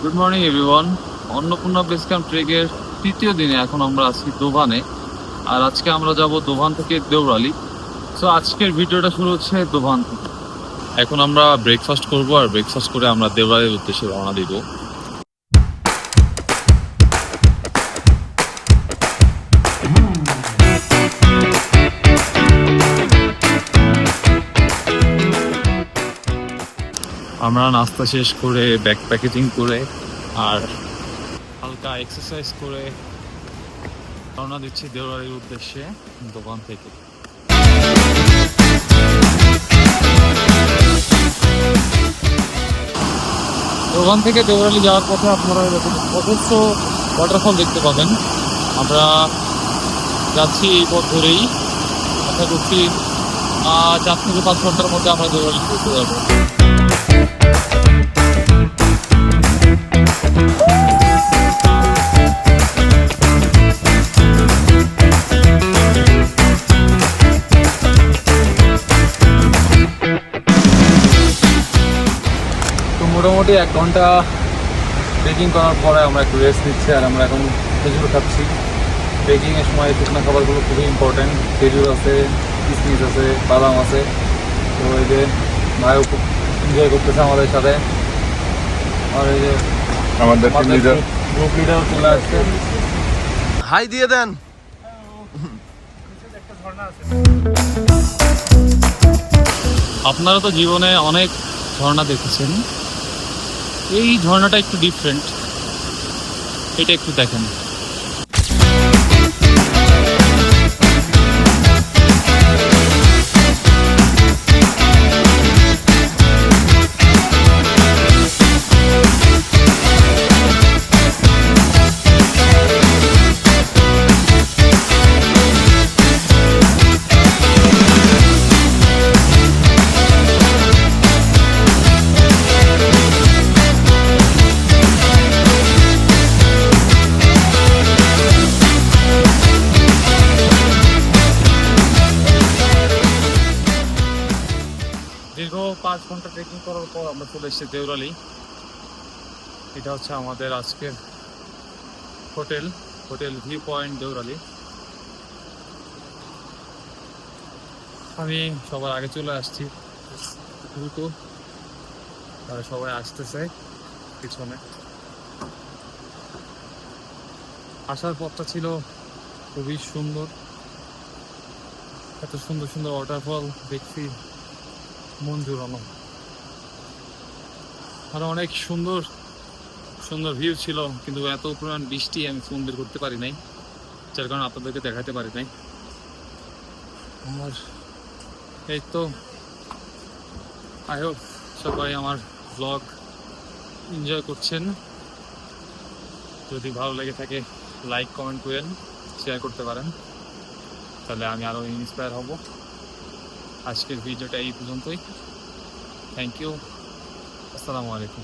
Good morning everyone. Annapurna base camp ট্রেকের তৃতীয় দিনে এখন আমরা আছি দোভানে। আর আজকে আমরা যাব দোভান থেকে দেওরালি। সো আজকের ভিডিওটা শুরু হচ্ছে দোভান থেকে। এখন আমরা ব্রেকফাস্ট করব, আর ব্রেকফাস্ট করে আমরা দেওরালির উদ্দেশ্যে রওনা দিব। আমরা নাস্তা শেষ করে ব্যাগ প্যাকেজিং করে আর হালকা এক্সারসাইজ করে রওনা দিচ্ছি দেওরালির উদ্দেশ্যে দোকান থেকে। দোকান থেকে দেওরালি যাওয়ার পথে আপনারা এরকম অজস্র ওয়াটারফল দেখতে পাবেন। আমরা যাচ্ছি এই পথ ধরেই, আশা করছি 4 থেকে 5 ঘন্টার মধ্যে আমরা দেওরালি পৌঁছে যাবো। মোটামুটি 1 ঘন্টা ট্রেকিং করার পরে আমরা একটু রেস্ট নিচ্ছি, আর আমরা এখন খেজুর খাচ্ছি। ট্রেকিংয়ের সময় শুকনো খাবারগুলো খুবই ইম্পর্টেন্ট। খেজুর আছে, কিশমিশ আছে, বাদাম আছে। তো এই যে ভাইও খুব এনজয় করতেছে আমাদের সাথে। আর এই যে আমাদের গ্রুপ লিডারও চলে আসছে। হাই দিয়ে দেন। আপনারা তো জীবনে অনেক ঝর্ণা দেখেছেন, এই ঝর্ণাটা একটু ডিফারেন্ট, এটা একটু দেখেন। দীর্ঘ 5 ঘন্টা ট্রেকিং করার পর আমরা চলে এসেছি দেওরালি। এটা হচ্ছে আমাদের আজকের হোটেল ভিউ পয়েন্ট দেওরালি। আমি সবার আগে চলে আসছি দ্রুত, আর সবাই আসতেছে পিছনে। আসার পথটা ছিল খুবই সুন্দর, এত সুন্দর সুন্দর ওয়াটারফল দেখছি, মন জুড়ানো। আর অনেক সুন্দর সুন্দর ভিউ ছিল, কিন্তু এত পরিমাণ বৃষ্টি আমি ফোন বের করতে পারি নাই, যার কারণে আপনাদেরকে দেখাতে পারি নাই। আমার এই তো আই হোপ সবাই আমার ব্লগ এনজয় করছেন। যদি ভালো লেগে থাকে লাইক কমেন্ট করেন, শেয়ার করতে পারেন, তাহলে আমি আরও ইন্সপায়ার হব। আজকের ভিডিওটা এই পর্যন্তই। থ্যাংক ইউ, আসসালামু আলাইকুম।